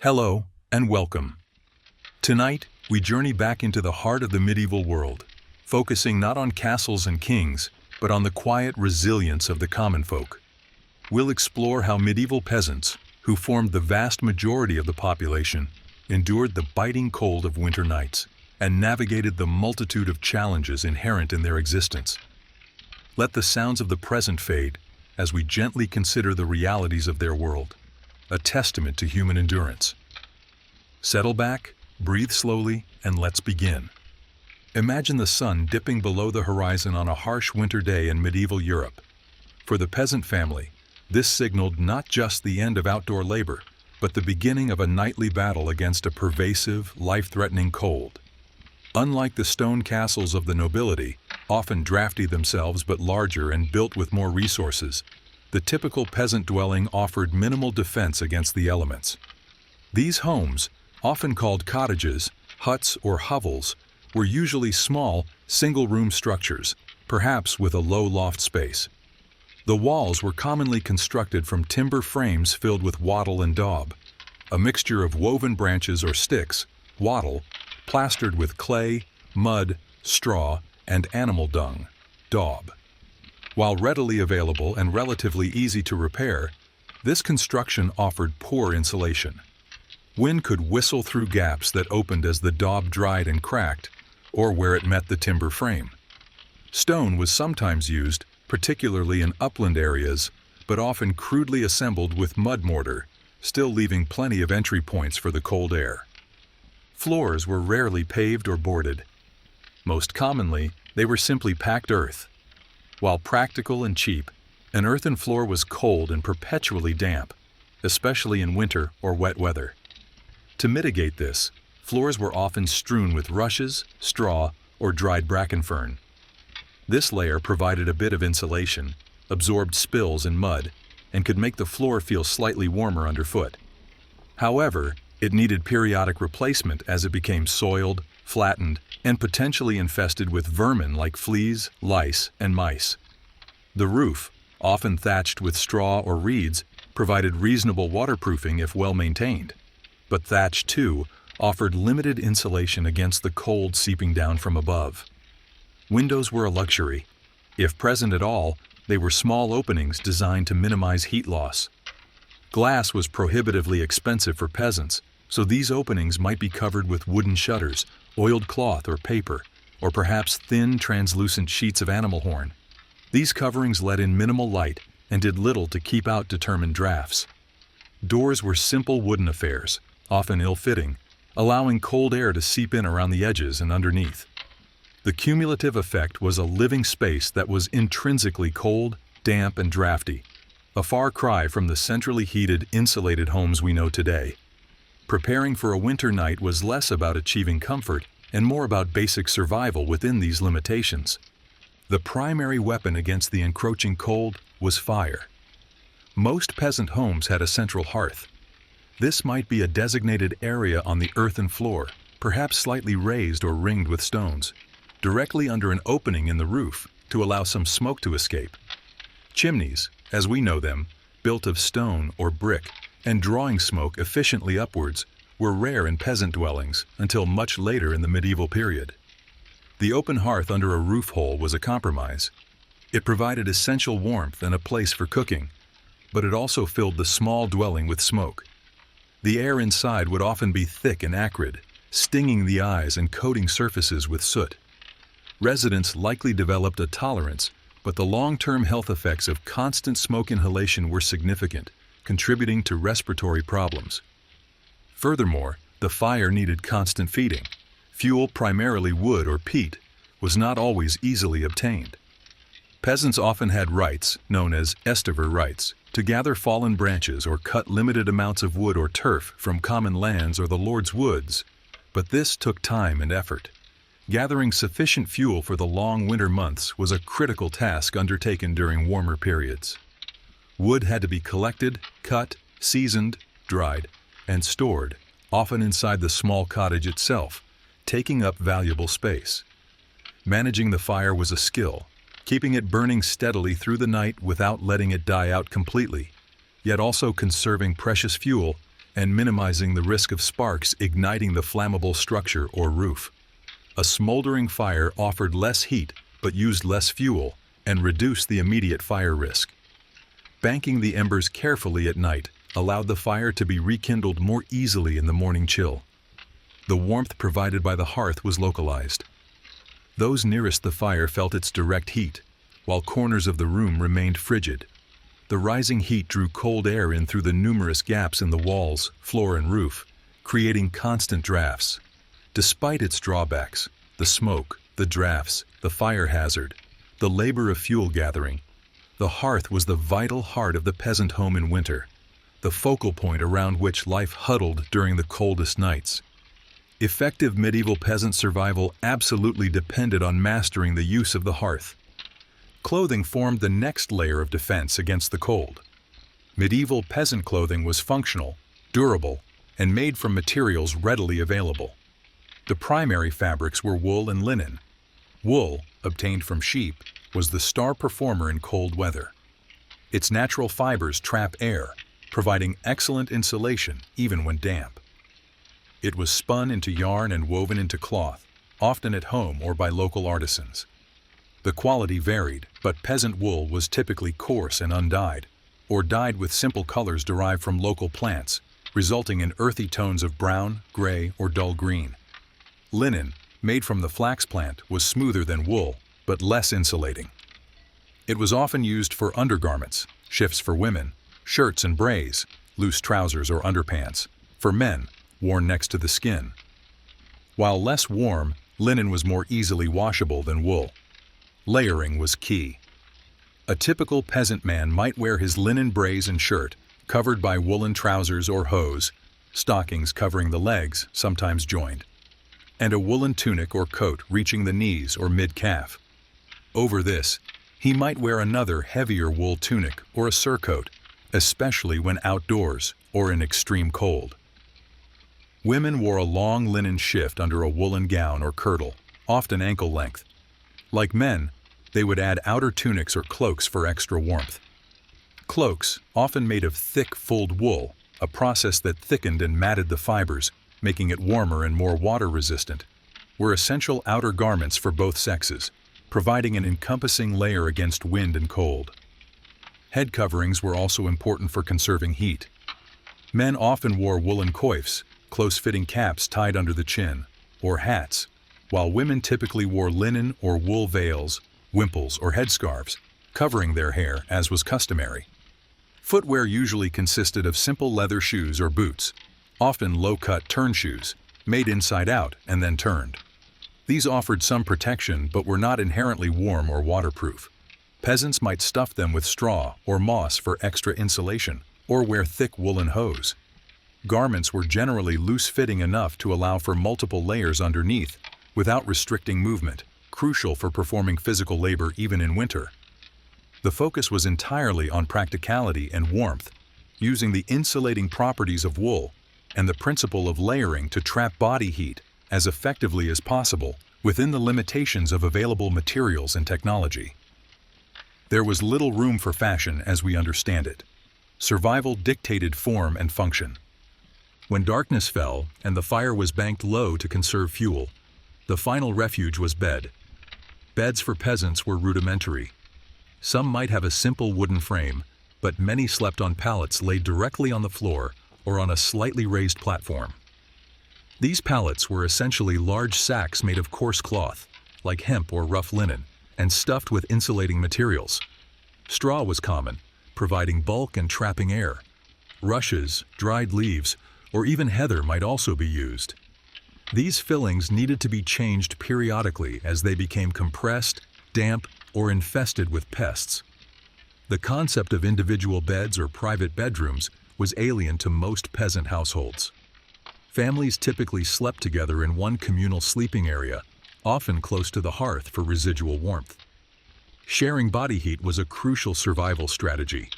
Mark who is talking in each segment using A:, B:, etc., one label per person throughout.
A: Hello, and welcome. Tonight, we journey back into the heart of the medieval world, focusing not on castles and kings, but on the quiet resilience of the common folk. We'll explore how medieval peasants, who formed the vast majority of the population, endured the biting cold of winter nights and navigated the multitude of challenges inherent in their existence. Let the sounds of the present fade as we gently consider the realities of their world, a testament to human endurance. Settle back, breathe slowly, and let's begin. Imagine the sun dipping below the horizon on a harsh winter day in medieval Europe. For the peasant family, this signaled not just the end of outdoor labor, but the beginning of a nightly battle against a pervasive, life-threatening cold. Unlike the stone castles of the nobility, often drafty themselves but larger and built with more resources, the typical peasant dwelling offered minimal defense against the elements. These homes, often called cottages, huts, or hovels, were usually small, single-room structures, perhaps with a low loft space. The walls were commonly constructed from timber frames filled with wattle and daub, a mixture of woven branches or sticks, wattle, plastered with clay, mud, straw, and animal dung, daub. While readily available and relatively easy to repair, this construction offered poor insulation. Wind could whistle through gaps that opened as the daub dried and cracked, or where it met the timber frame. Stone was sometimes used, particularly in upland areas, but often crudely assembled with mud mortar, still leaving plenty of entry points for the cold air. Floors were rarely paved or boarded. Most commonly, they were simply packed earth. While practical and cheap, an earthen floor was cold and perpetually damp, especially in winter or wet weather. To mitigate this, floors were often strewn with rushes, straw, or dried bracken fern. This layer provided a bit of insulation, absorbed spills and mud, and could make the floor feel slightly warmer underfoot. However, it needed periodic replacement as it became soiled, flattened, and potentially infested with vermin like fleas, lice, and mice. The roof, often thatched with straw or reeds, provided reasonable waterproofing if well maintained. But thatch, too, offered limited insulation against the cold seeping down from above. Windows were a luxury. If present at all, they were small openings designed to minimize heat loss. Glass was prohibitively expensive for peasants, so these openings might be covered with wooden shutters, oiled cloth or paper, or perhaps thin, translucent sheets of animal horn. These coverings let in minimal light and did little to keep out determined drafts. Doors were simple wooden affairs, often ill-fitting, allowing cold air to seep in around the edges and underneath. The cumulative effect was a living space that was intrinsically cold, damp, and drafty, a far cry from the centrally heated, insulated homes we know today. Preparing for a winter night was less about achieving comfort and more about basic survival within these limitations. The primary weapon against the encroaching cold was fire. Most peasant homes had a central hearth. This might be a designated area on the earthen floor, perhaps slightly raised or ringed with stones, directly under an opening in the roof to allow some smoke to escape. Chimneys, as we know them, built of stone or brick and drawing smoke efficiently upwards, were rare in peasant dwellings until much later in the medieval period. The open hearth under a roof hole was a compromise. It provided essential warmth and a place for cooking, but it also filled the small dwelling with smoke. The air inside would often be thick and acrid, stinging the eyes and coating surfaces with soot. Residents likely developed a tolerance, but the long-term health effects of constant smoke inhalation were significant, contributing to respiratory problems. Furthermore, the fire needed constant feeding. Fuel, primarily wood or peat, was not always easily obtained. Peasants often had rites, known as estiver rites, to gather fallen branches or cut limited amounts of wood or turf from common lands or the Lord's woods, but this took time and effort. Gathering sufficient fuel for the long winter months was a critical task undertaken during warmer periods. Wood had to be collected, cut, seasoned, dried, and stored, often inside the small cottage itself, taking up valuable space. Managing the fire was a skill, keeping it burning steadily through the night without letting it die out completely, yet also conserving precious fuel and minimizing the risk of sparks igniting the flammable structure or roof. A smoldering fire offered less heat but used less fuel and reduced the immediate fire risk. Banking the embers carefully at night allowed the fire to be rekindled more easily in the morning chill. The warmth provided by the hearth was localized. Those nearest the fire felt its direct heat, while corners of the room remained frigid. The rising heat drew cold air in through the numerous gaps in the walls, floor, and roof, creating constant drafts. Despite its drawbacks, the smoke, the drafts, the fire hazard, the labor of fuel gathering, the hearth was the vital heart of the peasant home in winter, the focal point around which life huddled during the coldest nights. Effective medieval peasant survival absolutely depended on mastering the use of the hearth. Clothing formed the next layer of defense against the cold. Medieval peasant clothing was functional, durable, and made from materials readily available. The primary fabrics were wool and linen. Wool, obtained from sheep, was the star performer in cold weather. Its natural fibers trap air, providing excellent insulation even when damp. It was spun into yarn and woven into cloth, often at home or by local artisans. The quality varied, but peasant wool was typically coarse and undyed, or dyed with simple colors derived from local plants, resulting in earthy tones of brown, gray, or dull green. Linen, made from the flax plant, was smoother than wool, but less insulating. It was often used for undergarments, shifts for women, shirts and brays, loose trousers or underpants, for men, worn next to the skin. While less warm, linen was more easily washable than wool. Layering was key. A typical peasant man might wear his linen brays and shirt, covered by woolen trousers or hose, stockings covering the legs, sometimes joined, and a woolen tunic or coat reaching the knees or mid-calf. Over this, he might wear another heavier wool tunic or a surcoat, especially when outdoors or in extreme cold. Women wore a long linen shift under a woolen gown or kirtle, often ankle length. Like men, they would add outer tunics or cloaks for extra warmth. Cloaks, often made of thick, fulled wool, a process that thickened and matted the fibers, making it warmer and more water-resistant, were essential outer garments for both sexes, providing an encompassing layer against wind and cold. Head coverings were also important for conserving heat. Men often wore woolen coifs, close-fitting caps tied under the chin, or hats, while women typically wore linen or wool veils, wimples, or headscarves, covering their hair as was customary. Footwear usually consisted of simple leather shoes or boots, often low-cut turn shoes, made inside out and then turned. These offered some protection but were not inherently warm or waterproof. Peasants might stuff them with straw or moss for extra insulation, or wear thick woolen hose. Garments were generally loose-fitting enough to allow for multiple layers underneath, without restricting movement, crucial for performing physical labor even in winter. The focus was entirely on practicality and warmth, using the insulating properties of wool and the principle of layering to trap body heat as effectively as possible within the limitations of available materials and technology. There was little room for fashion as we understand it. Survival dictated form and function. When darkness fell and the fire was banked low to conserve fuel, the final refuge was bed. Beds for peasants were rudimentary. Some might have a simple wooden frame, but many slept on pallets laid directly on the floor or on a slightly raised platform. These pallets were essentially large sacks made of coarse cloth, like hemp or rough linen, and stuffed with insulating materials. Straw was common, providing bulk and trapping air. Rushes, dried leaves, or even heather might also be used. These fillings needed to be changed periodically as they became compressed, damp, or infested with pests. The concept of individual beds or private bedrooms was alien to most peasant households. Families typically slept together in one communal sleeping area, often close to the hearth for residual warmth. Sharing body heat was a crucial survival strategy.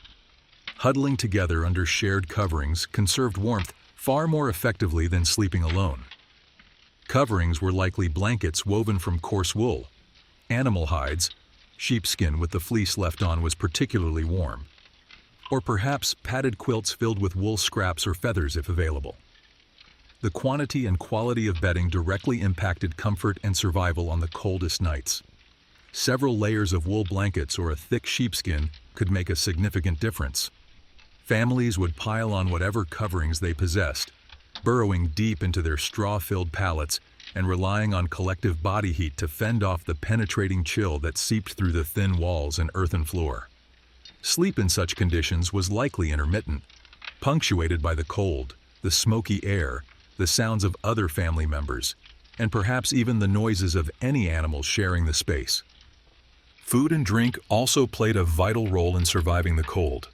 A: Huddling together under shared coverings conserved warmth far more effectively than sleeping alone. Coverings were likely blankets woven from coarse wool, animal hides, sheepskin with the fleece left on was particularly warm, or perhaps padded quilts filled with wool scraps or feathers if available. The quantity and quality of bedding directly impacted comfort and survival on the coldest nights. Several layers of wool blankets or a thick sheepskin could make a significant difference. Families would pile on whatever coverings they possessed, burrowing deep into their straw-filled pallets and relying on collective body heat to fend off the penetrating chill that seeped through the thin walls and earthen floor. Sleep in such conditions was likely intermittent, punctuated by the cold, the smoky air, the sounds of other family members, and perhaps even the noises of any animals sharing the space. Food and drink also played a vital role in surviving the cold.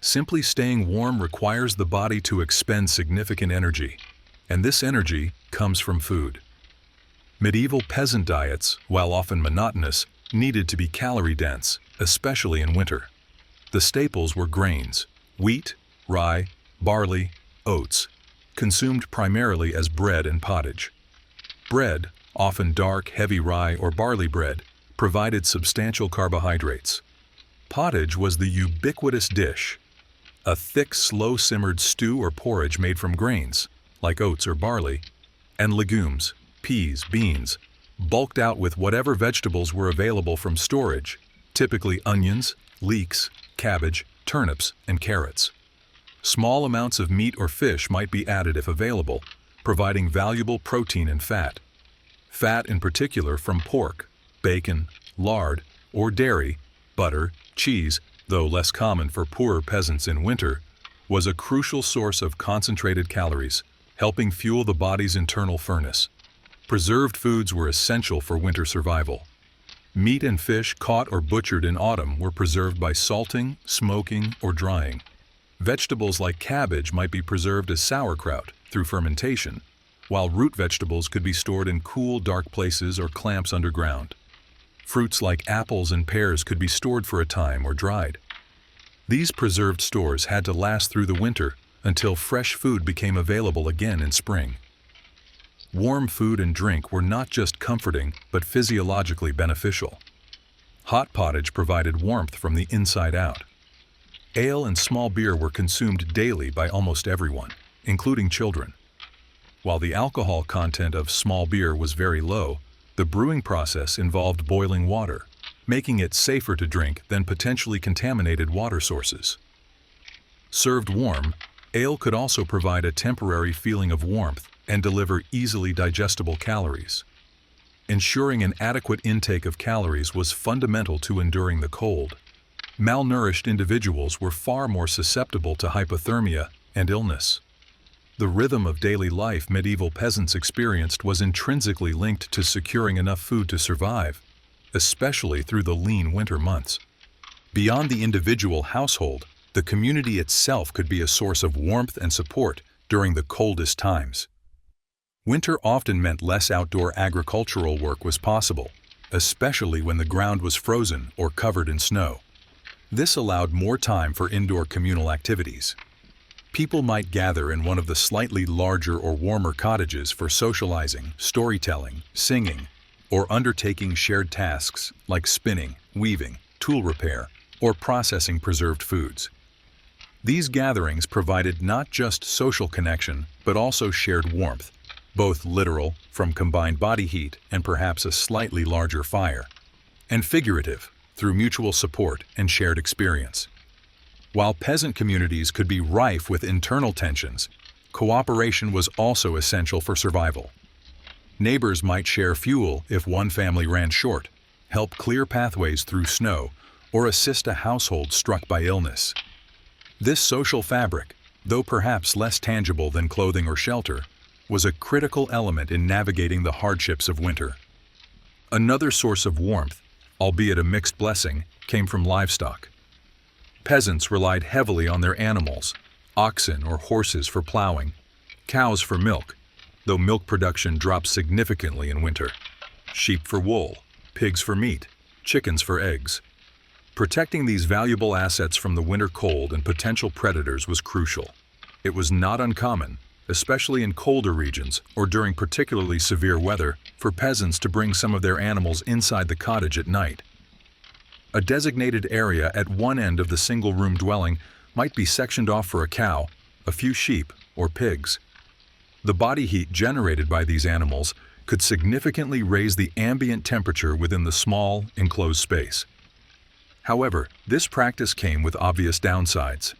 A: Simply staying warm requires the body to expend significant energy, and this energy comes from food. Medieval peasant diets, while often monotonous, needed to be calorie-dense, especially in winter. The staples were grains: wheat, rye, barley, oats, consumed primarily as bread and pottage. Bread, often dark, heavy rye or barley bread, provided substantial carbohydrates. Pottage was the ubiquitous dish, a thick, slow-simmered stew or porridge made from grains, like oats or barley, and legumes, peas, beans, bulked out with whatever vegetables were available from storage, typically onions, leeks, cabbage, turnips, and carrots. Small amounts of meat or fish might be added if available, providing valuable protein and fat. Fat in particular from pork, bacon, lard, or dairy, butter, cheese, though less common for poorer peasants in winter, was a crucial source of concentrated calories, helping fuel the body's internal furnace. Preserved foods were essential for winter survival. Meat and fish caught or butchered in autumn were preserved by salting, smoking, or drying. Vegetables like cabbage might be preserved as sauerkraut through fermentation, while root vegetables could be stored in cool, dark places or clamps underground. Fruits like apples and pears could be stored for a time or dried. These preserved stores had to last through the winter until fresh food became available again in spring. Warm food and drink were not just comforting but physiologically beneficial. Hot pottage provided warmth from the inside out. Ale and small beer were consumed daily by almost everyone, including children. While the alcohol content of small beer was very low, the brewing process involved boiling water, making it safer to drink than potentially contaminated water sources. Served warm, ale could also provide a temporary feeling of warmth and deliver easily digestible calories. Ensuring an adequate intake of calories was fundamental to enduring the cold. Malnourished individuals were far more susceptible to hypothermia and illness. The rhythm of daily life medieval peasants experienced was intrinsically linked to securing enough food to survive, especially through the lean winter months. Beyond the individual household, the community itself could be a source of warmth and support during the coldest times. Winter often meant less outdoor agricultural work was possible, especially when the ground was frozen or covered in snow. This allowed more time for indoor communal activities. People might gather in one of the slightly larger or warmer cottages for socializing, storytelling, singing, or undertaking shared tasks like spinning, weaving, tool repair, or processing preserved foods. These gatherings provided not just social connection, but also shared warmth, both literal, from combined body heat and perhaps a slightly larger fire, and figurative, through mutual support and shared experience. While peasant communities could be rife with internal tensions, cooperation was also essential for survival. Neighbors might share fuel if one family ran short, help clear pathways through snow, or assist a household struck by illness. This social fabric, though perhaps less tangible than clothing or shelter, was a critical element in navigating the hardships of winter. Another source of warmth, albeit a mixed blessing, came from livestock. Peasants relied heavily on their animals, oxen or horses for plowing, cows for milk, though milk production dropped significantly in winter, sheep for wool, pigs for meat, chickens for eggs. Protecting these valuable assets from the winter cold and potential predators was crucial. It was not uncommon, especially in colder regions or during particularly severe weather, for peasants to bring some of their animals inside the cottage at night. A designated area at one end of the single-room dwelling might be sectioned off for a cow, a few sheep, or pigs. The body heat generated by these animals could significantly raise the ambient temperature within the small, enclosed space. However, this practice came with obvious downsides.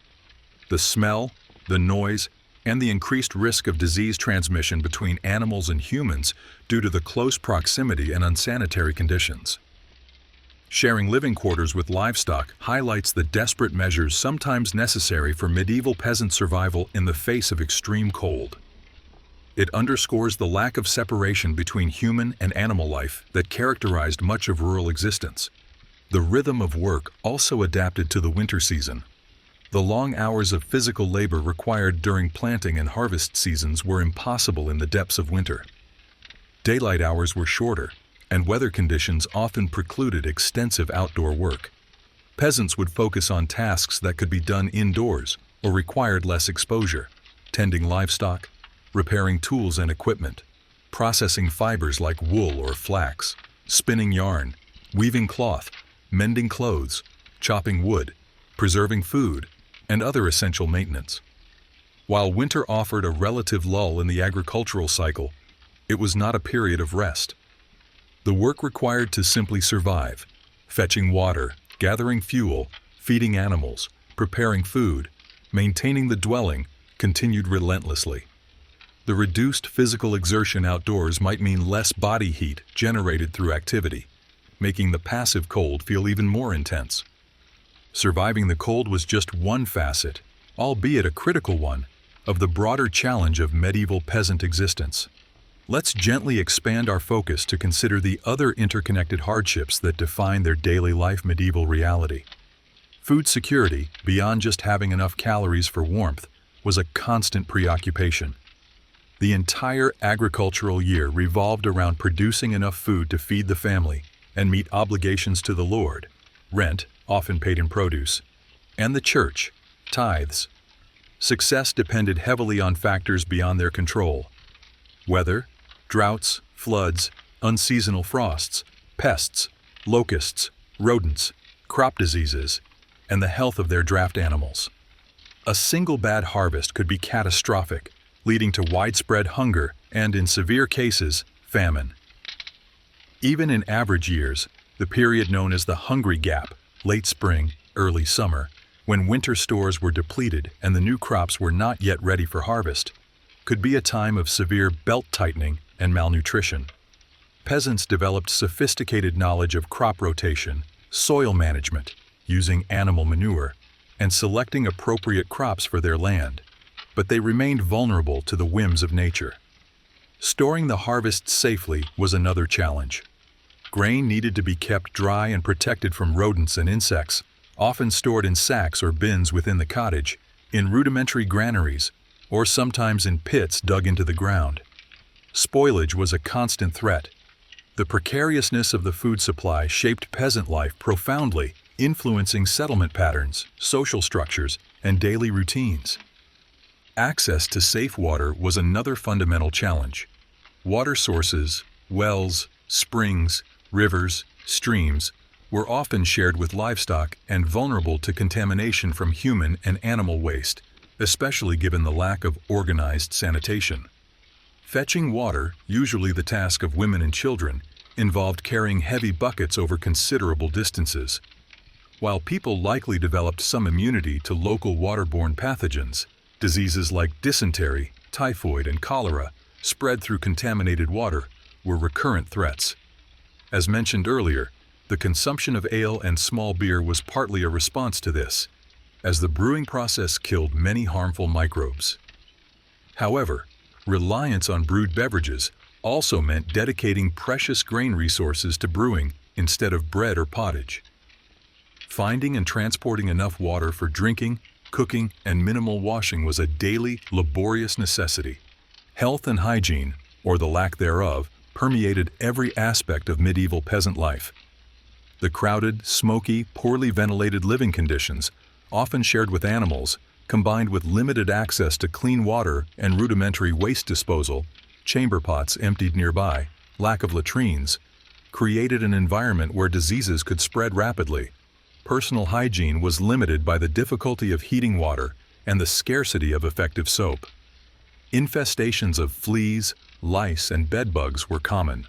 A: The smell, the noise, and the increased risk of disease transmission between animals and humans due to the close proximity and unsanitary conditions. Sharing living quarters with livestock highlights the desperate measures sometimes necessary for medieval peasant survival in the face of extreme cold. It underscores the lack of separation between human and animal life that characterized much of rural existence. The rhythm of work also adapted to the winter season. The long hours of physical labor required during planting and harvest seasons were impossible in the depths of winter. Daylight hours were shorter, and weather conditions often precluded extensive outdoor work. Peasants would focus on tasks that could be done indoors or required less exposure: tending livestock, repairing tools and equipment, processing fibers like wool or flax, spinning yarn, weaving cloth, mending clothes, chopping wood, preserving food, and other essential maintenance. While winter offered a relative lull in the agricultural cycle, it was not a period of rest. The work required to simply survive, fetching water, gathering fuel, feeding animals, preparing food, maintaining the dwelling, continued relentlessly. The reduced physical exertion outdoors might mean less body heat generated through activity, making the passive cold feel even more intense. Surviving the cold was just one facet, albeit a critical one, of the broader challenge of medieval peasant existence. Let's gently expand our focus to consider the other interconnected hardships that define their daily life medieval reality. Food security, beyond just having enough calories for warmth, was a constant preoccupation. The entire agricultural year revolved around producing enough food to feed the family and meet obligations to the Lord, rent, often paid in produce, and the church, tithes. Success depended heavily on factors beyond their control: weather, droughts, floods, unseasonal frosts, pests, locusts, rodents, crop diseases, and the health of their draft animals. A single bad harvest could be catastrophic, leading to widespread hunger and, in severe cases, famine. Even in average years, the period known as the Hungry Gap, late spring, early summer, when winter stores were depleted and the new crops were not yet ready for harvest, could be a time of severe belt-tightening and malnutrition. Peasants developed sophisticated knowledge of crop rotation, soil management, using animal manure, and selecting appropriate crops for their land, but they remained vulnerable to the whims of nature. Storing the harvests safely was another challenge. Grain needed to be kept dry and protected from rodents and insects, often stored in sacks or bins within the cottage, in rudimentary granaries, or sometimes in pits dug into the ground. Spoilage was a constant threat. The precariousness of the food supply shaped peasant life profoundly, influencing settlement patterns, social structures, and daily routines. Access to safe water was another fundamental challenge. Water sources, wells, springs, rivers, streams, were often shared with livestock and vulnerable to contamination from human and animal waste, especially given the lack of organized sanitation. Fetching water, usually the task of women and children, involved carrying heavy buckets over considerable distances. While people likely developed some immunity to local waterborne pathogens, diseases like dysentery, typhoid, and cholera, spread through contaminated water, were recurrent threats. As mentioned earlier, the consumption of ale and small beer was partly a response to this, as the brewing process killed many harmful microbes. However, reliance on brewed beverages also meant dedicating precious grain resources to brewing instead of bread or pottage. Finding and transporting enough water for drinking, cooking, and minimal washing was a daily, laborious necessity. Health and hygiene, or the lack thereof, permeated every aspect of medieval peasant life. The crowded, smoky, poorly ventilated living conditions, often shared with animals, combined with limited access to clean water and rudimentary waste disposal, chamber pots emptied nearby, lack of latrines, created an environment where diseases could spread rapidly. personal hygiene was limited by the difficulty of heating water and the scarcity of effective soap. Infestations of fleas, lice, and bedbugs were common.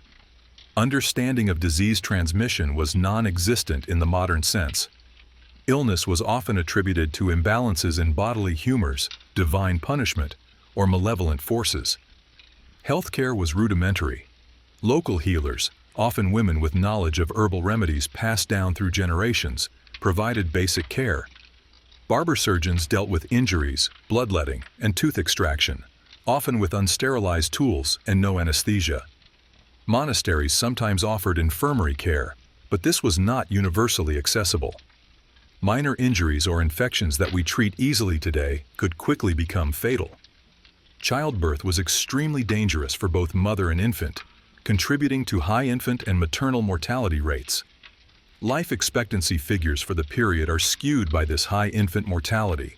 A: Understanding of disease transmission was non-existent in the modern sense. Illness was often attributed to imbalances in bodily humors, divine punishment, or malevolent forces. Healthcare was rudimentary. Local healers, often women with knowledge of herbal remedies passed down through generations, provided basic care. Barber surgeons dealt with injuries, bloodletting, and tooth extraction, often with unsterilized tools and no anesthesia. Monasteries sometimes offered infirmary care, but this was not universally accessible. Minor injuries or infections that we treat easily today could quickly become fatal. Childbirth was extremely dangerous for both mother and infant, contributing to high infant and maternal mortality rates. Life expectancy figures for the period are skewed by this high infant mortality.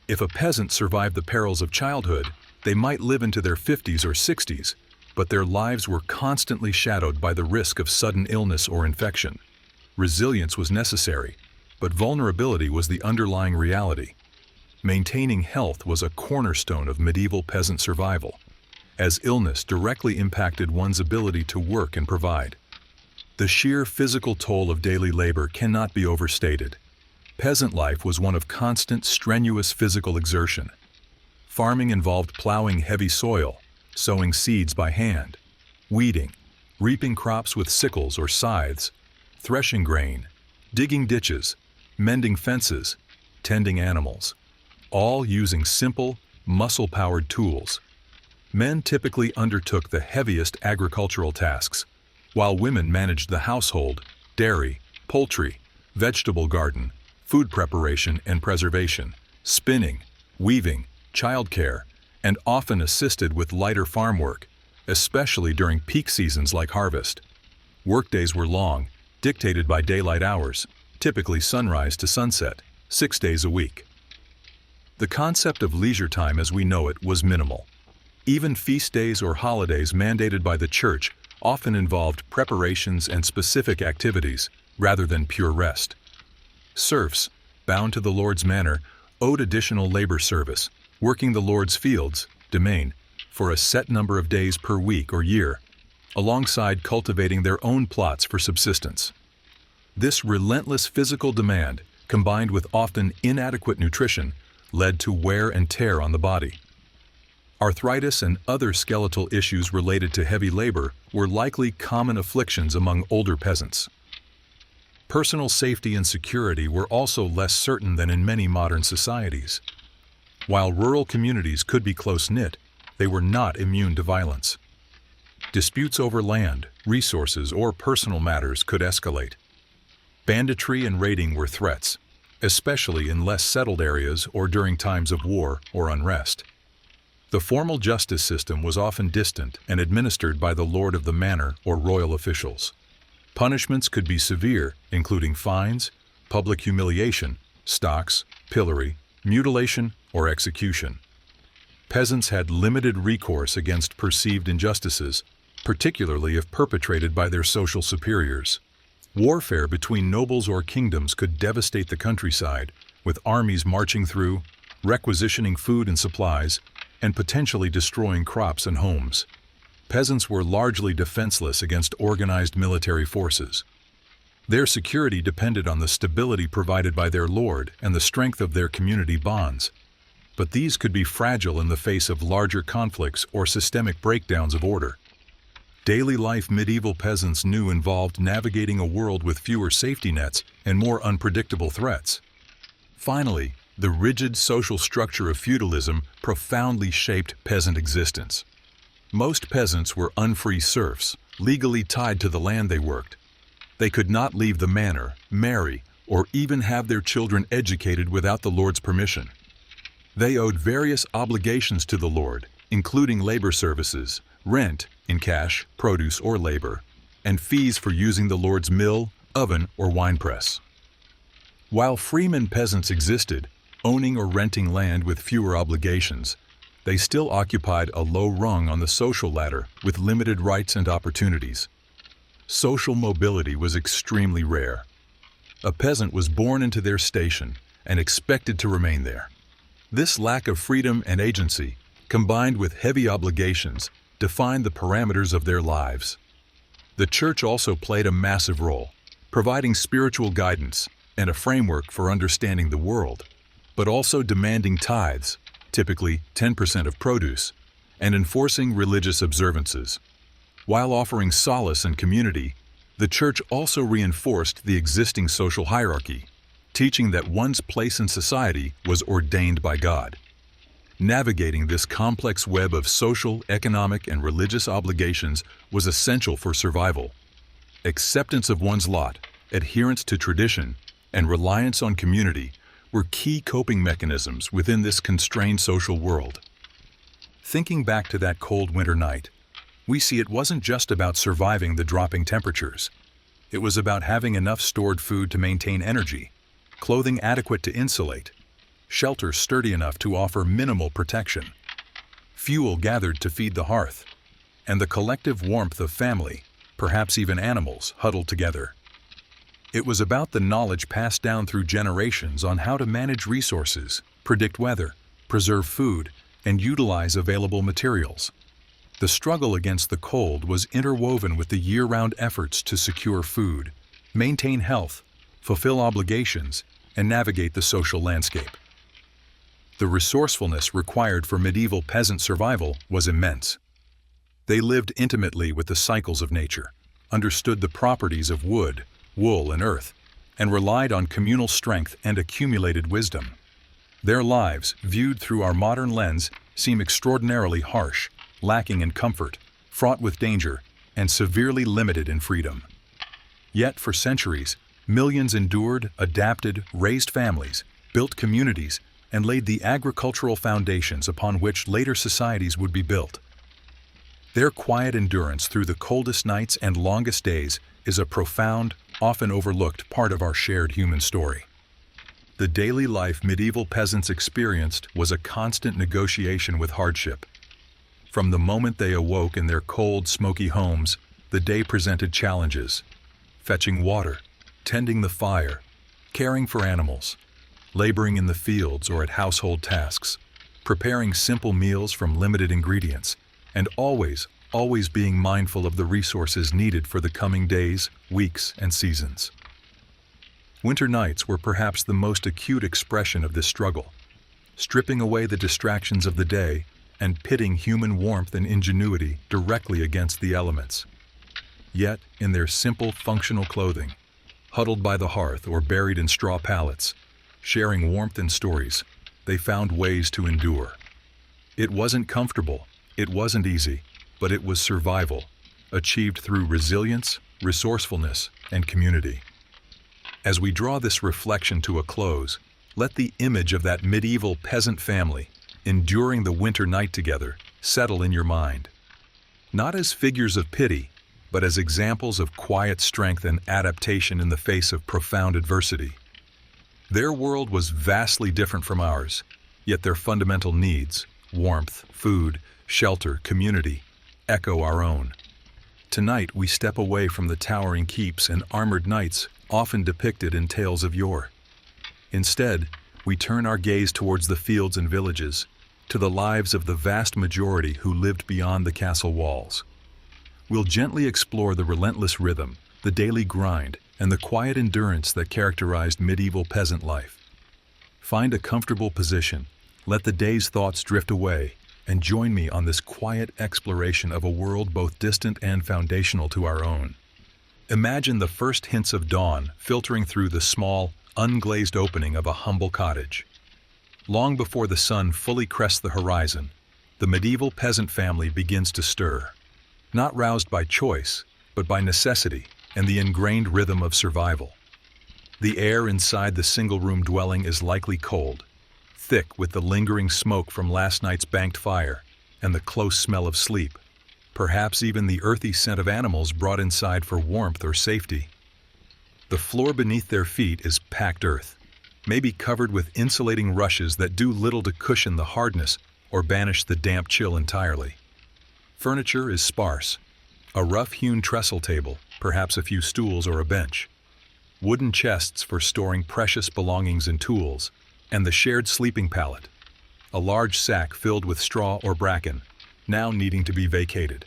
A: If a peasant survived the perils of childhood, they might live into their 50s or 60s, but their lives were constantly shadowed by the risk of sudden illness or infection. Resilience was necessary, but vulnerability was the underlying reality. Maintaining health was a cornerstone of medieval peasant survival, as illness directly impacted one's ability to work and provide. The sheer physical toll of daily labor cannot be overstated. Peasant life was one of constant, strenuous physical exertion. Farming involved plowing heavy soil, sowing seeds by hand, weeding, reaping crops with sickles or scythes, threshing grain, digging ditches, mending fences, tending animals, all using simple, muscle-powered tools. Men typically undertook the heaviest agricultural tasks, while women managed the household, dairy, poultry, vegetable garden, food preparation and preservation, spinning, weaving, childcare, and often assisted with lighter farm work, especially during peak seasons like harvest. Workdays were long, dictated by daylight hours, typically sunrise to sunset, 6 days a week. The concept of leisure time as we know it was minimal. Even feast days or holidays mandated by the church often involved preparations and specific activities, rather than pure rest. Serfs, bound to the Lord's manor, owed additional labor service, working the Lord's fields, domain, for a set number of days per week or year, alongside cultivating their own plots for subsistence. This relentless physical demand, combined with often inadequate nutrition, led to wear and tear on the body. Arthritis and other skeletal issues related to heavy labor were likely common afflictions among older peasants. Personal safety and security were also less certain than in many modern societies. While rural communities could be close-knit, they were not immune to violence. Disputes over land, resources, or personal matters could escalate. Banditry and raiding were threats, especially in less settled areas or during times of war or unrest. The formal justice system was often distant and administered by the lord of the manor or royal officials. Punishments could be severe, including fines, public humiliation, stocks, pillory, mutilation, or execution. Peasants had limited recourse against perceived injustices, particularly if perpetrated by their social superiors. Warfare between nobles or kingdoms could devastate the countryside, with armies marching through, requisitioning food and supplies, and potentially destroying crops and homes. Peasants were largely defenseless against organized military forces. Their security depended on the stability provided by their lord and the strength of their community bonds. But these could be fragile in the face of larger conflicts or systemic breakdowns of order. Daily life medieval peasants knew involved navigating a world with fewer safety nets and more unpredictable threats. Finally, the rigid social structure of feudalism profoundly shaped peasant existence. Most peasants were unfree serfs, legally tied to the land they worked. They could not leave the manor, marry, or even have their children educated without the Lord's permission. They owed various obligations to the Lord, including labor services, rent, in cash, produce, or labor, and fees for using the Lord's mill, oven, or winepress. While freeman peasants existed, owning or renting land with fewer obligations, they still occupied a low rung on the social ladder with limited rights and opportunities. Social mobility was extremely rare. A peasant was born into their station and expected to remain there. This lack of freedom and agency, combined with heavy obligations, defined the parameters of their lives. The church also played a massive role, providing spiritual guidance and a framework for understanding the world, but also demanding tithes, typically 10% of produce, and enforcing religious observances. While offering solace and community, the church also reinforced the existing social hierarchy, teaching that one's place in society was ordained by God. Navigating this complex web of social, economic, and religious obligations was essential for survival. Acceptance of one's lot, adherence to tradition, and reliance on community were key coping mechanisms within this constrained social world. Thinking back to that cold winter night, we see it wasn't just about surviving the dropping temperatures. It was about having enough stored food to maintain energy, clothing adequate to insulate, shelter sturdy enough to offer minimal protection, fuel gathered to feed the hearth, and the collective warmth of family, perhaps even animals, huddled together. It was about the knowledge passed down through generations on how to manage resources, predict weather, preserve food, and utilize available materials. The struggle against the cold was interwoven with the year-round efforts to secure food, maintain health, fulfill obligations, and navigate the social landscape. The resourcefulness required for medieval peasant survival was immense. They lived intimately with the cycles of nature, understood the properties of wood, wool, and earth, and relied on communal strength and accumulated wisdom. Their lives, viewed through our modern lens, seem extraordinarily harsh, lacking in comfort, fraught with danger, and severely limited in freedom. Yet for centuries, millions endured, adapted, raised families, built communities, and laid the agricultural foundations upon which later societies would be built. Their quiet endurance through the coldest nights and longest days is a profound, often overlooked part of our shared human story. The daily life medieval peasants experienced was a constant negotiation with hardship. From the moment they awoke in their cold, smoky homes, the day presented challenges: fetching water, tending the fire, caring for animals, laboring in the fields or at household tasks, preparing simple meals from limited ingredients, and always being mindful of the resources needed for the coming days, weeks, and seasons. Winter nights were perhaps the most acute expression of this struggle, stripping away the distractions of the day and pitting human warmth and ingenuity directly against the elements. Yet, in their simple, functional clothing, huddled by the hearth or buried in straw pallets, sharing warmth and stories, they found ways to endure. It wasn't comfortable, it wasn't easy, but it was survival, achieved through resilience, resourcefulness, and community. As we draw this reflection to a close, let the image of that medieval peasant family, enduring the winter night together, settle in your mind. Not as figures of pity, but as examples of quiet strength and adaptation in the face of profound adversity. Their world was vastly different from ours, yet their fundamental needs, warmth, food, shelter, community, echo our own. Tonight we step away from the towering keeps and armored knights often depicted in tales of yore. Instead, we turn our gaze towards the fields and villages, to the lives of the vast majority who lived beyond the castle walls. We'll gently explore the relentless rhythm, the daily grind, and the quiet endurance that characterized medieval peasant life. Find a comfortable position, let the day's thoughts drift away, and join me on this quiet exploration of a world both distant and foundational to our own. Imagine the first hints of dawn filtering through the small, unglazed opening of a humble cottage. Long before the sun fully crests the horizon, the medieval peasant family begins to stir, not roused by choice, but by necessity and the ingrained rhythm of survival. The air inside the single-room dwelling is likely cold, thick with the lingering smoke from last night's banked fire and the close smell of sleep, perhaps even the earthy scent of animals brought inside for warmth or safety. The floor beneath their feet is packed earth, maybe covered with insulating rushes that do little to cushion the hardness or banish the damp chill entirely. Furniture is sparse, a rough-hewn trestle table, perhaps a few stools or a bench. wooden chests for storing precious belongings and tools, and the shared sleeping pallet, a large sack filled with straw or bracken, now needing to be vacated.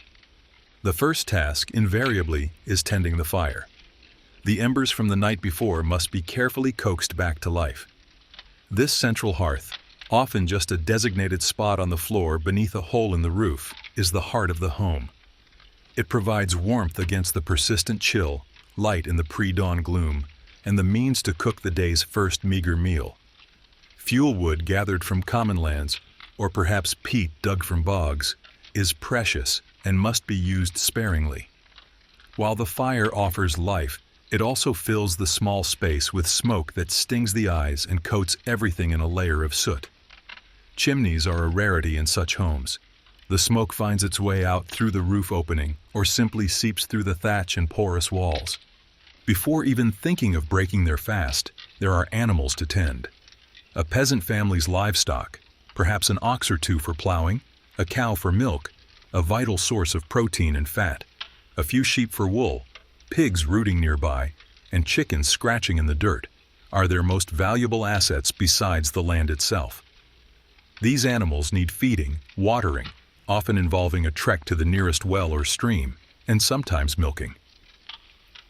A: The first task, invariably, is tending the fire. The embers from the night before must be carefully coaxed back to life. This central hearth, often just a designated spot on the floor beneath a hole in the roof, is the heart of the home. It provides warmth against the persistent chill, light in the pre-dawn gloom, and the means to cook the day's first meager meal. Fuel wood gathered from common lands, or perhaps peat dug from bogs, is precious and must be used sparingly. While the fire offers life, it also fills the small space with smoke that stings the eyes and coats everything in a layer of soot. Chimneys are a rarity in such homes. The smoke finds its way out through the roof opening or simply seeps through the thatch and porous walls. Before even thinking of breaking their fast, there are animals to tend. A peasant family's livestock, perhaps an ox or two for plowing, a cow for milk, a vital source of protein and fat, a few sheep for wool, pigs rooting nearby, and chickens scratching in the dirt, are their most valuable assets besides the land itself. These animals need feeding, watering, often involving a trek to the nearest well or stream, and sometimes milking.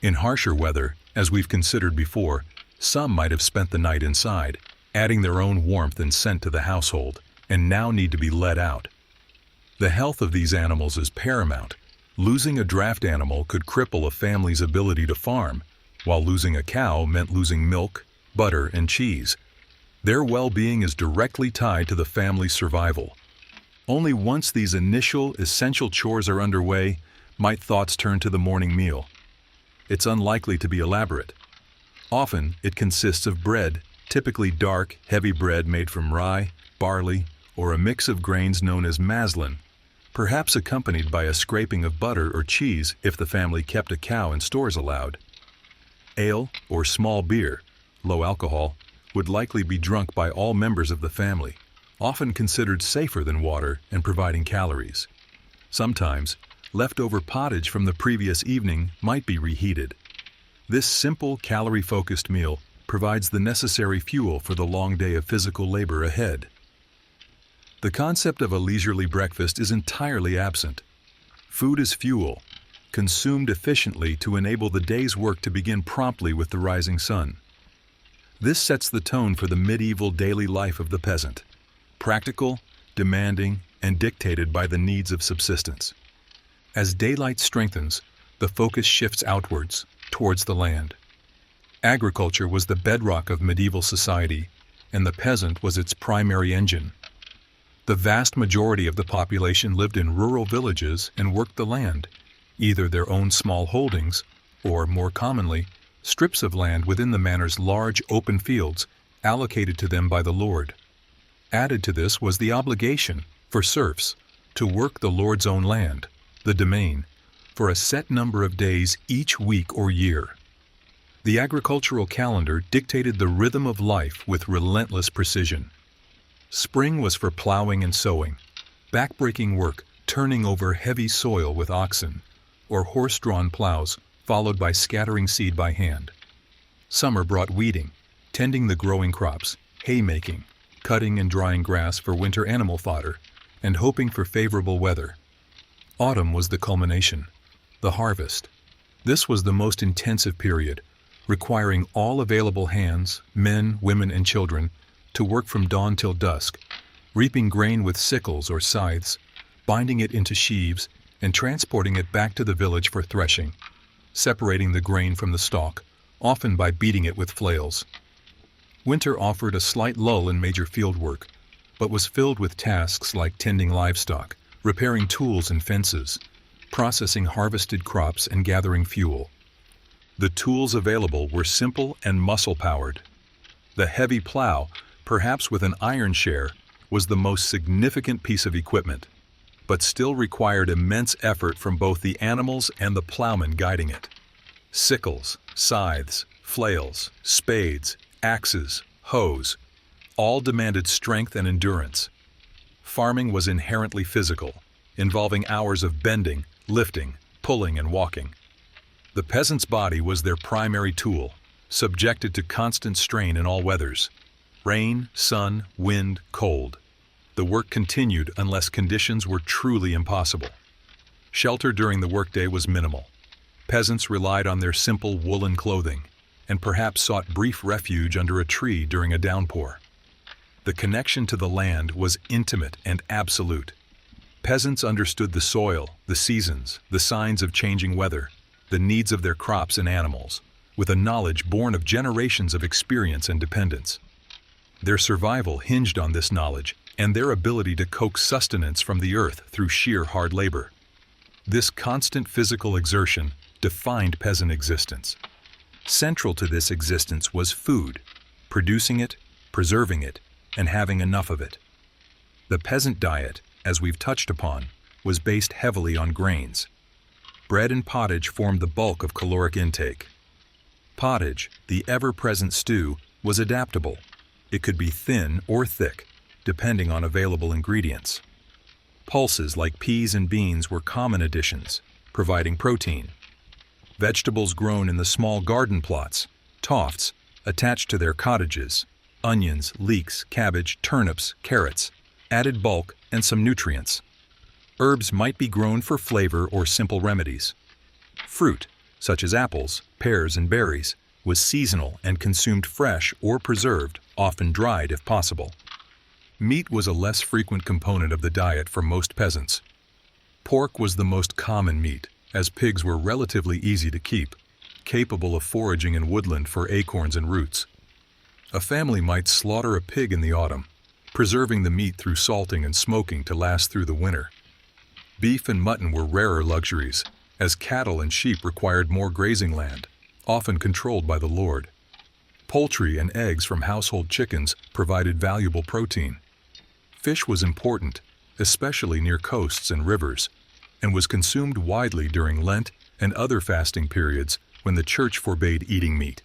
A: In harsher weather, as we've considered before, some might have spent the night inside, adding their own warmth and scent to the household, and now need to be let out. The health of these animals is paramount. Losing a draft animal could cripple a family's ability to farm, while losing a cow meant losing milk, butter, and cheese. Their well-being is directly tied to the family's survival. Only once these initial, essential chores are underway might thoughts turn to the morning meal. It's unlikely to be elaborate. Often, it consists of bread, typically dark, heavy bread made from rye, barley, or a mix of grains known as maslin, perhaps accompanied by a scraping of butter or cheese if the family kept a cow and stores allowed. Ale, or small beer, low alcohol, would likely be drunk by all members of the family, often considered safer than water and providing calories. Sometimes, leftover pottage from the previous evening might be reheated. This simple, calorie-focused meal provides the necessary fuel for the long day of physical labor ahead. The concept of a leisurely breakfast is entirely absent. Food is fuel, consumed efficiently to enable the day's work to begin promptly with the rising sun. This sets the tone for the medieval daily life of the peasant, practical, demanding, and dictated by the needs of subsistence. As daylight strengthens, the focus shifts outwards, towards the land. Agriculture was the bedrock of medieval society, and the peasant was its primary engine. The vast majority of the population lived in rural villages and worked the land, either their own small holdings, or, more commonly, strips of land within the manor's large open fields allocated to them by the lord. Added to this was the obligation, for serfs, to work the lord's own land, the domain, for a set number of days each week or year. The agricultural calendar dictated the rhythm of life with relentless precision. Spring was for plowing and sowing, back-breaking work, turning over heavy soil with oxen, or horse-drawn plows, followed by scattering seed by hand. Summer brought weeding, tending the growing crops, haymaking, cutting and drying grass for winter animal fodder, and hoping for favorable weather. Autumn was the culmination, the harvest. This was the most intensive period, requiring all available hands, men, women, and children, to work from dawn till dusk, reaping grain with sickles or scythes, binding it into sheaves, and transporting it back to the village for threshing, separating the grain from the stalk, often by beating it with flails. Winter offered a slight lull in major field work, but was filled with tasks like tending livestock, repairing tools and fences, processing harvested crops, and gathering fuel. The tools available were simple and muscle-powered. The heavy plow, perhaps with an iron share, was the most significant piece of equipment, but still required immense effort from both the animals and the plowman guiding it. Sickles, scythes, flails, spades, axes, hoes, all demanded strength and endurance. Farming was inherently physical, involving hours of bending, lifting, pulling, and walking. The peasant's body was their primary tool, subjected to constant strain in all weathers. Rain, sun, wind, cold. The work continued unless conditions were truly impossible. Shelter during the workday was minimal. Peasants relied on their simple woolen clothing, and perhaps sought brief refuge under a tree during a downpour. The connection to the land was intimate and absolute. Peasants understood the soil, the seasons, the signs of changing weather, the needs of their crops and animals, with a knowledge born of generations of experience and dependence. Their survival hinged on this knowledge and their ability to coax sustenance from the earth through sheer hard labor. This constant physical exertion defined peasant existence. Central to this existence was food, producing it, preserving it, and having enough of it. The peasant diet, as we've touched upon, was based heavily on grains. Bread and pottage formed the bulk of caloric intake. Pottage, the ever-present stew, was adaptable. It could be thin or thick, depending on available ingredients. Pulses like peas and beans were common additions, providing protein. Vegetables grown in the small garden plots, tofts, attached to their cottages, onions, leeks, cabbage, turnips, carrots, added bulk and some nutrients. Herbs might be grown for flavor or simple remedies. Fruit, such as apples, pears, and berries, was seasonal and consumed fresh or preserved, often dried if possible. Meat was a less frequent component of the diet for most peasants. Pork was the most common meat, as pigs were relatively easy to keep, capable of foraging in woodland for acorns and roots. A family might slaughter a pig in the autumn, preserving the meat through salting and smoking to last through the winter. Beef and mutton were rarer luxuries, as cattle and sheep required more grazing land, often controlled by the lord. Poultry and eggs from household chickens provided valuable protein. Fish was important, especially near coasts and rivers, and was consumed widely during Lent and other fasting periods when the church forbade eating meat.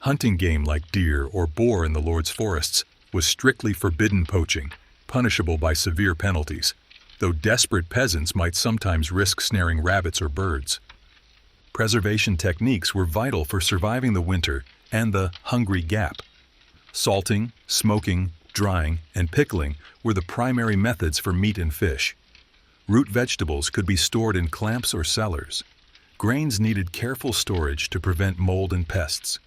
A: Hunting game like deer or boar in the Lord's forests was strictly forbidden poaching, punishable by severe penalties, though desperate peasants might sometimes risk snaring rabbits or birds. Preservation techniques were vital for surviving the winter and the hungry gap. Salting, smoking, drying, and pickling were the primary methods for meat and fish. Root vegetables could be stored in clamps or cellars. Grains needed careful storage to prevent mold and pests.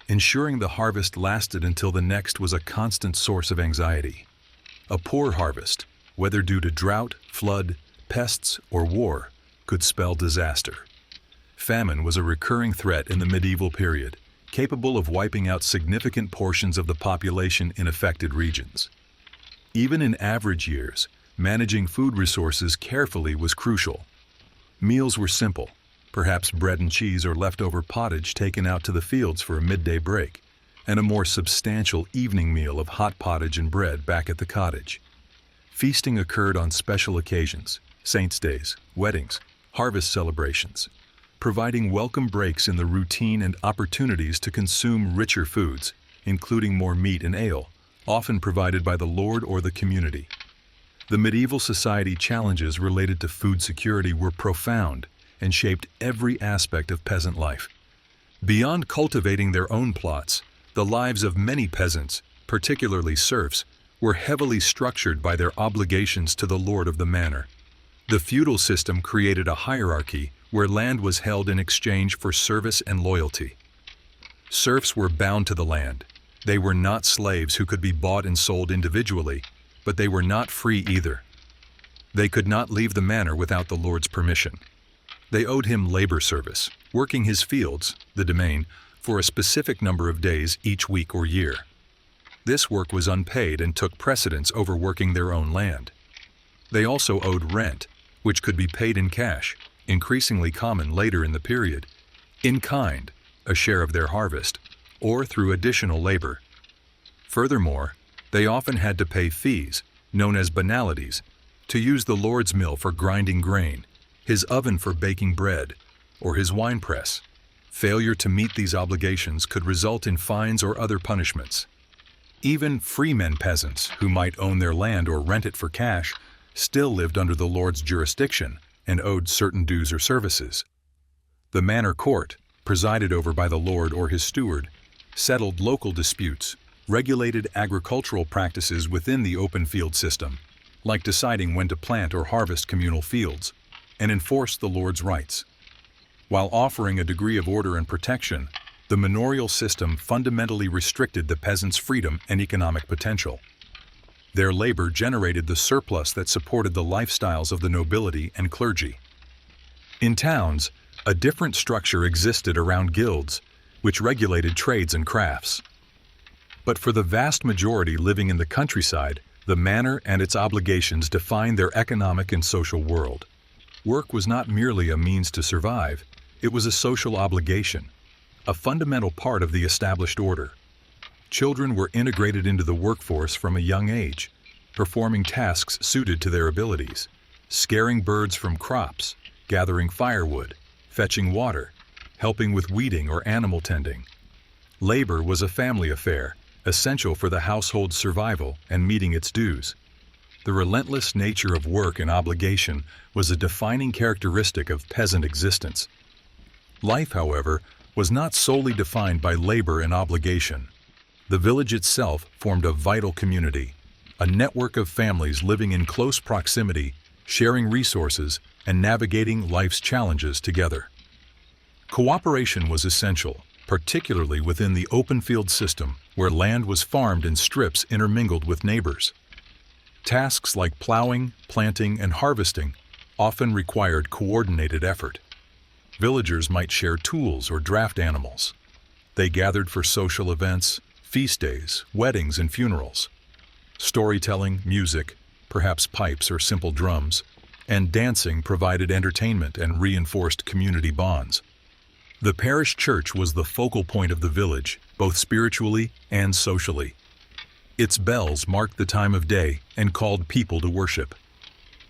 A: Ensuring the harvest lasted until the next was a constant source of anxiety. A poor harvest, whether due to drought, flood, pests, or war, could spell disaster. Famine was a recurring threat in the medieval period, capable of wiping out significant portions of the population in affected regions. Even in average years, managing food resources carefully was crucial. Meals were simple, perhaps bread and cheese or leftover pottage taken out to the fields for a midday break, and a more substantial evening meal of hot pottage and bread back at the cottage. Feasting occurred on special occasions, saints' days, weddings, harvest celebrations, providing welcome breaks in the routine and opportunities to consume richer foods, including more meat and ale, often provided by the lord or the community. The medieval society challenges related to food security were profound and shaped every aspect of peasant life. Beyond cultivating their own plots, the lives of many peasants, particularly serfs, were heavily structured by their obligations to the lord of the manor. The feudal system created a hierarchy where land was held in exchange for service and loyalty. Serfs were bound to the land. They were not slaves who could be bought and sold individually, but they were not free either. They could not leave the manor without the lord's permission. They owed him labor service, working his fields, the domain, for a specific number of days each week or year. This work was unpaid and took precedence over working their own land. They also owed rent, which could be paid in cash, increasingly common later in the period, in kind, a share of their harvest, or through additional labor. Furthermore, they often had to pay fees, known as banalities, to use the lord's mill for grinding grain, his oven for baking bread, or his wine press. Failure to meet these obligations could result in fines or other punishments. Even freemen peasants, who might own their land or rent it for cash, still lived under the lord's jurisdiction and owed certain dues or services. The manor court, presided over by the lord or his steward, settled local disputes, regulated agricultural practices within the open field system, like deciding when to plant or harvest communal fields, and enforced the lord's rights. While offering a degree of order and protection, the manorial system fundamentally restricted the peasants' freedom and economic potential. Their labor generated the surplus that supported the lifestyles of the nobility and clergy. In towns, a different structure existed around guilds, which regulated trades and crafts. But for the vast majority living in the countryside, the manor and its obligations defined their economic and social world. Work was not merely a means to survive, it was a social obligation, a fundamental part of the established order. Children were integrated into the workforce from a young age, performing tasks suited to their abilities, scaring birds from crops, gathering firewood, fetching water, helping with weeding or animal tending. Labor was a family affair, essential for the household's survival and meeting its dues. The relentless nature of work and obligation was a defining characteristic of peasant existence. Life, however, was not solely defined by labor and obligation. The village itself formed a vital community, a network of families living in close proximity, sharing resources, and navigating life's challenges together. Cooperation was essential, particularly within the open field system, where land was farmed in strips intermingled with neighbors. Tasks like plowing, planting, and harvesting often required coordinated effort. Villagers might share tools or draft animals. They gathered for social events, feast days, weddings, and funerals. Storytelling, music, perhaps pipes or simple drums, and dancing provided entertainment and reinforced community bonds. The parish church was the focal point of the village, both spiritually and socially. Its bells marked the time of day and called people to worship.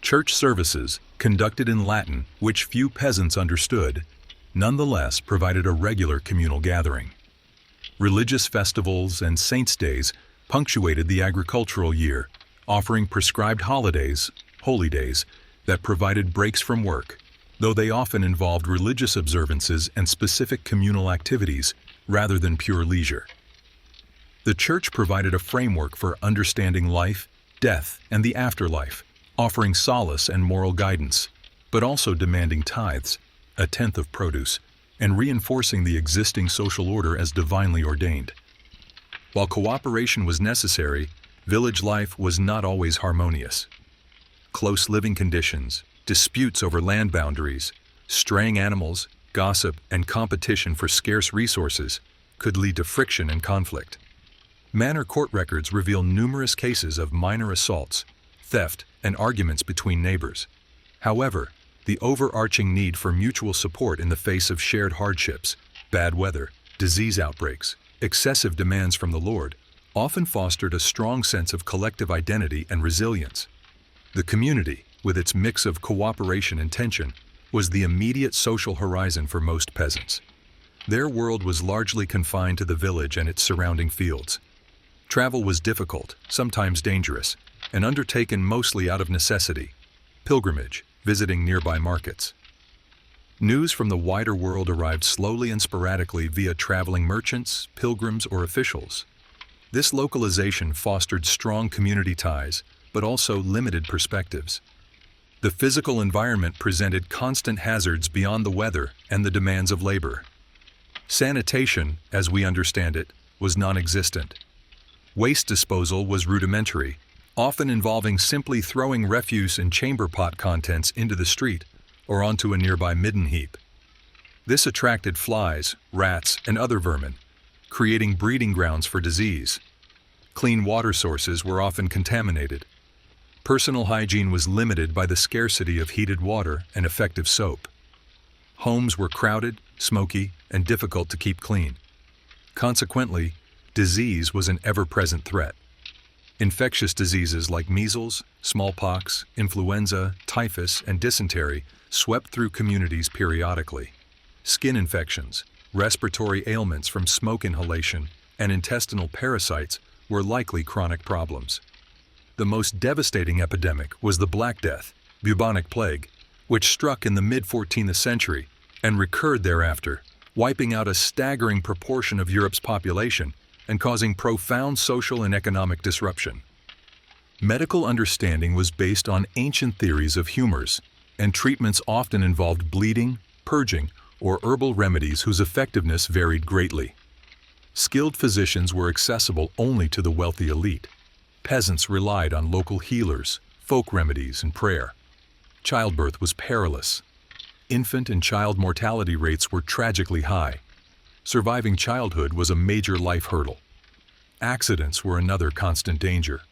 A: Church services, conducted in Latin, which few peasants understood, nonetheless provided a regular communal gathering. Religious festivals and saints' days punctuated the agricultural year, offering prescribed holidays, holy days, that provided breaks from work, though they often involved religious observances and specific communal activities rather than pure leisure. The church provided a framework for understanding life, death, and the afterlife, offering solace and moral guidance, but also demanding tithes, a tenth of produce, and reinforcing the existing social order as divinely ordained. While cooperation was necessary, village life was not always harmonious. Close living conditions, disputes over land boundaries, straying animals, gossip, and competition for scarce resources could lead to friction and conflict. Manor court records reveal numerous cases of minor assaults, theft, and arguments between neighbors. However, the overarching need for mutual support in the face of shared hardships, bad weather, disease outbreaks, excessive demands from the Lord, often fostered a strong sense of collective identity and resilience. The community, with its mix of cooperation and tension, was the immediate social horizon for most peasants. Their world was largely confined to the village and its surrounding fields. Travel was difficult, sometimes dangerous, and undertaken mostly out of necessity, pilgrimage, visiting nearby markets. News from the wider world arrived slowly and sporadically via traveling merchants, pilgrims, or officials. This localization fostered strong community ties, but also limited perspectives. The physical environment presented constant hazards beyond the weather and the demands of labor. Sanitation, as we understand it, was non-existent. Waste disposal was rudimentary, often involving simply throwing refuse and chamber pot contents into the street or onto a nearby midden heap. This attracted flies, rats, and other vermin, creating breeding grounds for disease. Clean water sources were often contaminated. Personal hygiene was limited by the scarcity of heated water and effective soap. Homes were crowded, smoky, and difficult to keep clean. Consequently, disease was an ever-present threat. Infectious diseases like measles, smallpox, influenza, typhus, and dysentery swept through communities periodically. Skin infections, respiratory ailments from smoke inhalation, and intestinal parasites were likely chronic problems. The most devastating epidemic was the Black Death, bubonic plague, which struck in the mid-14th century and recurred thereafter, wiping out a staggering proportion of Europe's population and causing profound social and economic disruption. Medical understanding was based on ancient theories of humors, and treatments often involved bleeding, purging, or herbal remedies whose effectiveness varied greatly. Skilled physicians were accessible only to the wealthy elite. Peasants relied on local healers, folk remedies, and prayer. Childbirth was perilous. Infant and child mortality rates were tragically high. Surviving childhood was a major life hurdle. Accidents were another constant danger.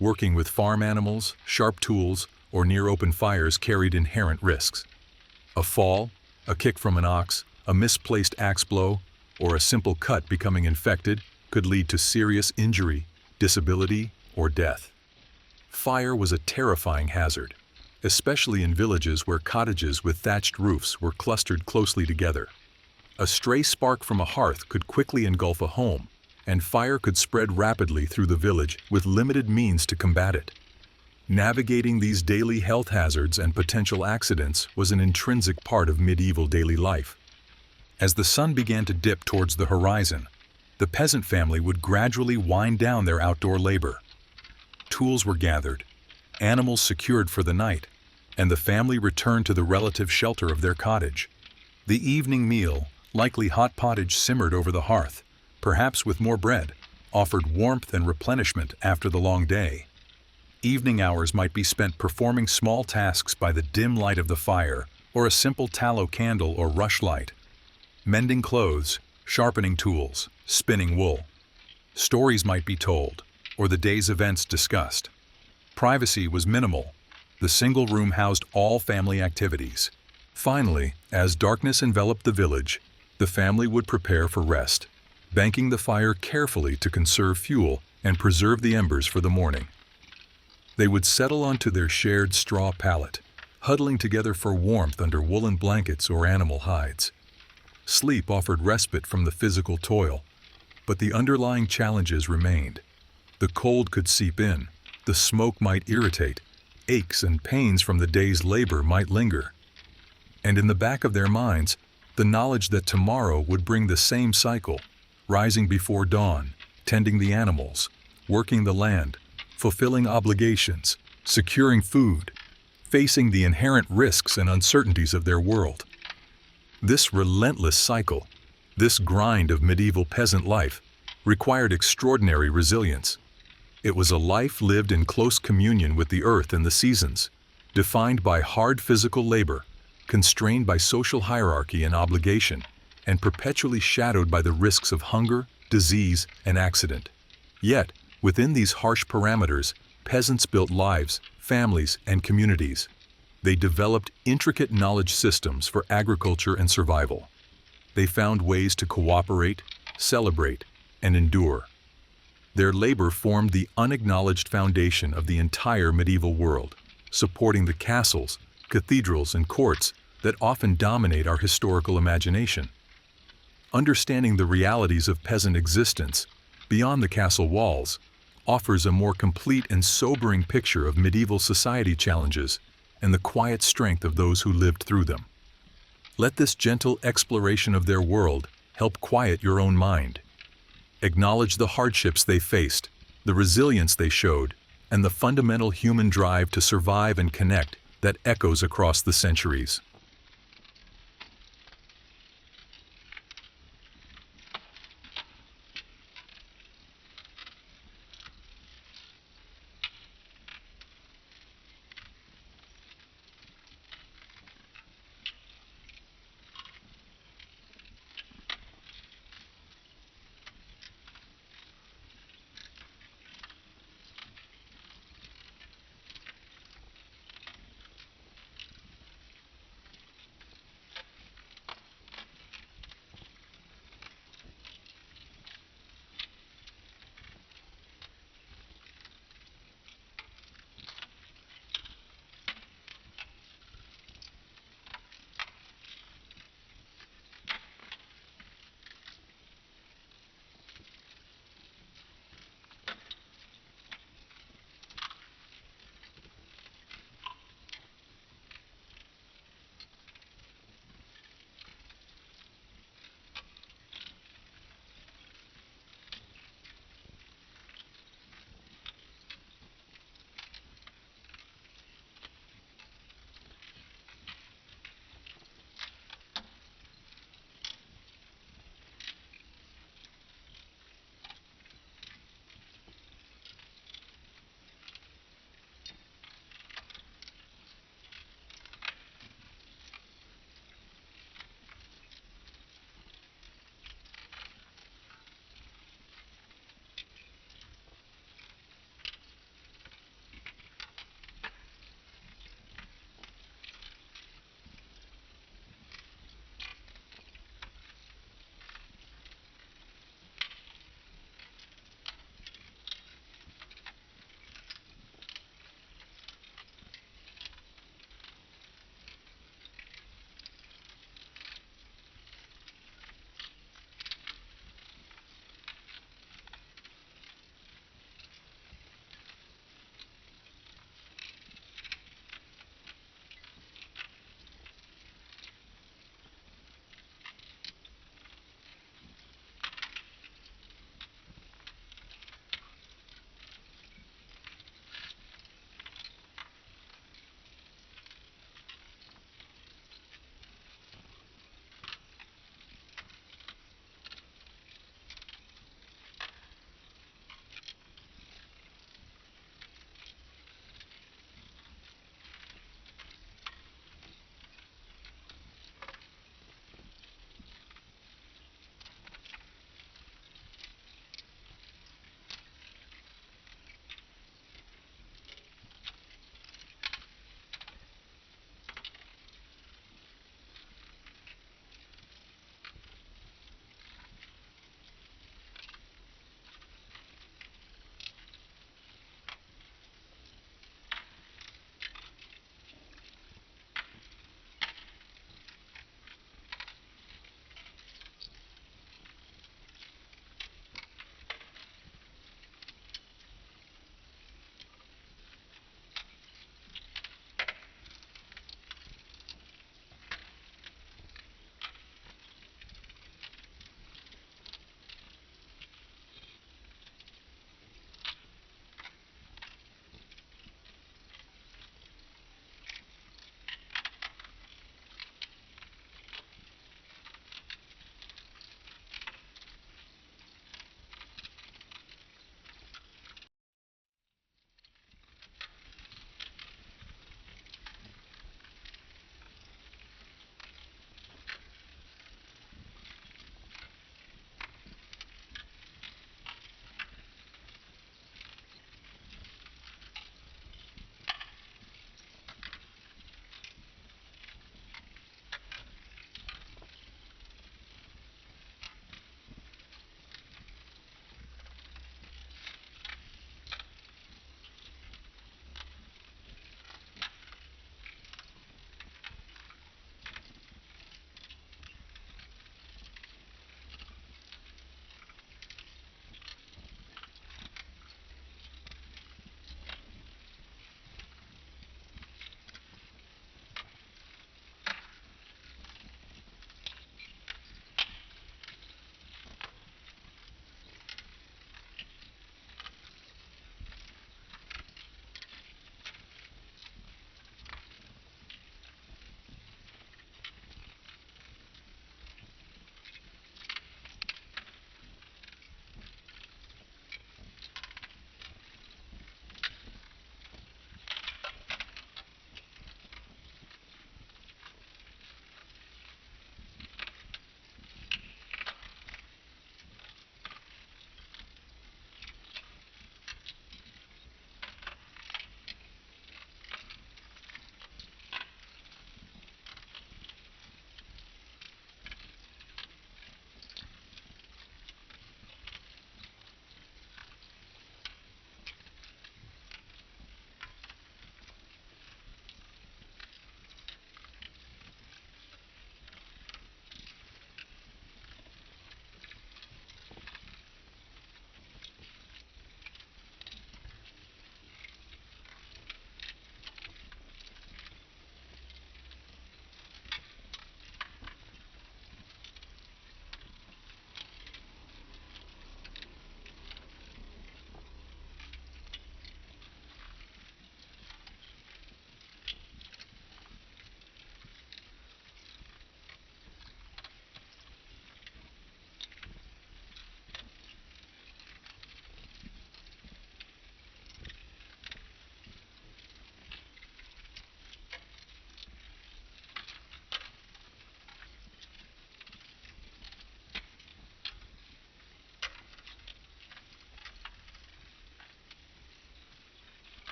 A: Working with farm animals, sharp tools, or near open fires carried inherent risks. A fall, a kick from an ox, a misplaced axe blow, or a simple cut becoming infected could lead to serious injury, disability, or death. Fire was a terrifying hazard, especially in villages where cottages with thatched roofs were clustered closely together. A stray spark from a hearth could quickly engulf a home, and fire could spread rapidly through the village with limited means to combat it. Navigating these daily health hazards and potential accidents was an intrinsic part of medieval daily life. As the sun began to dip towards the horizon, the peasant family would gradually wind down their outdoor labor. Tools were gathered, animals secured for the night, and the family returned to the relative shelter of their cottage. The evening meal, likely hot pottage simmered over the hearth, perhaps with more bread, offered warmth and replenishment after the long day. Evening hours might be spent performing small tasks by the dim light of the fire or a simple tallow candle or rushlight. Mending clothes, sharpening tools, spinning wool. Stories might be told, or the day's events discussed. Privacy was minimal. The single room housed all family activities. Finally, as darkness enveloped the village, the family would prepare for rest, banking the fire carefully to conserve fuel and preserve the embers for the morning. They would settle onto their shared straw pallet, huddling together for warmth under woolen blankets or animal hides. Sleep offered respite from the physical toil, but the underlying challenges remained. The cold could seep in, the smoke might irritate, aches and pains from the day's labor might linger. And in the back of their minds, the knowledge that tomorrow would bring the same cycle, rising before dawn, tending the animals, working the land, fulfilling obligations, securing food, facing the inherent risks and uncertainties of their world. This relentless cycle, this grind of medieval peasant life, required extraordinary resilience. It was a life lived in close communion with the earth and the seasons, defined by hard physical labor, constrained by social hierarchy and obligation, and perpetually shadowed by the risks of hunger, disease, and accident. Yet, within these harsh parameters, peasants built lives, families, and communities. They developed intricate knowledge systems for agriculture and survival. They found ways to cooperate, celebrate, and endure. Their labor formed the unacknowledged foundation of the entire medieval world, supporting the castles, cathedrals, and courts that often dominate our historical imagination. Understanding the realities of peasant existence beyond the castle walls offers a more complete and sobering picture of medieval society challenges and the quiet strength of those who lived through them. Let this gentle exploration of their world help quiet your own mind. Acknowledge the hardships they faced, the resilience they showed, and the fundamental human drive to survive and connect that echoes across the centuries.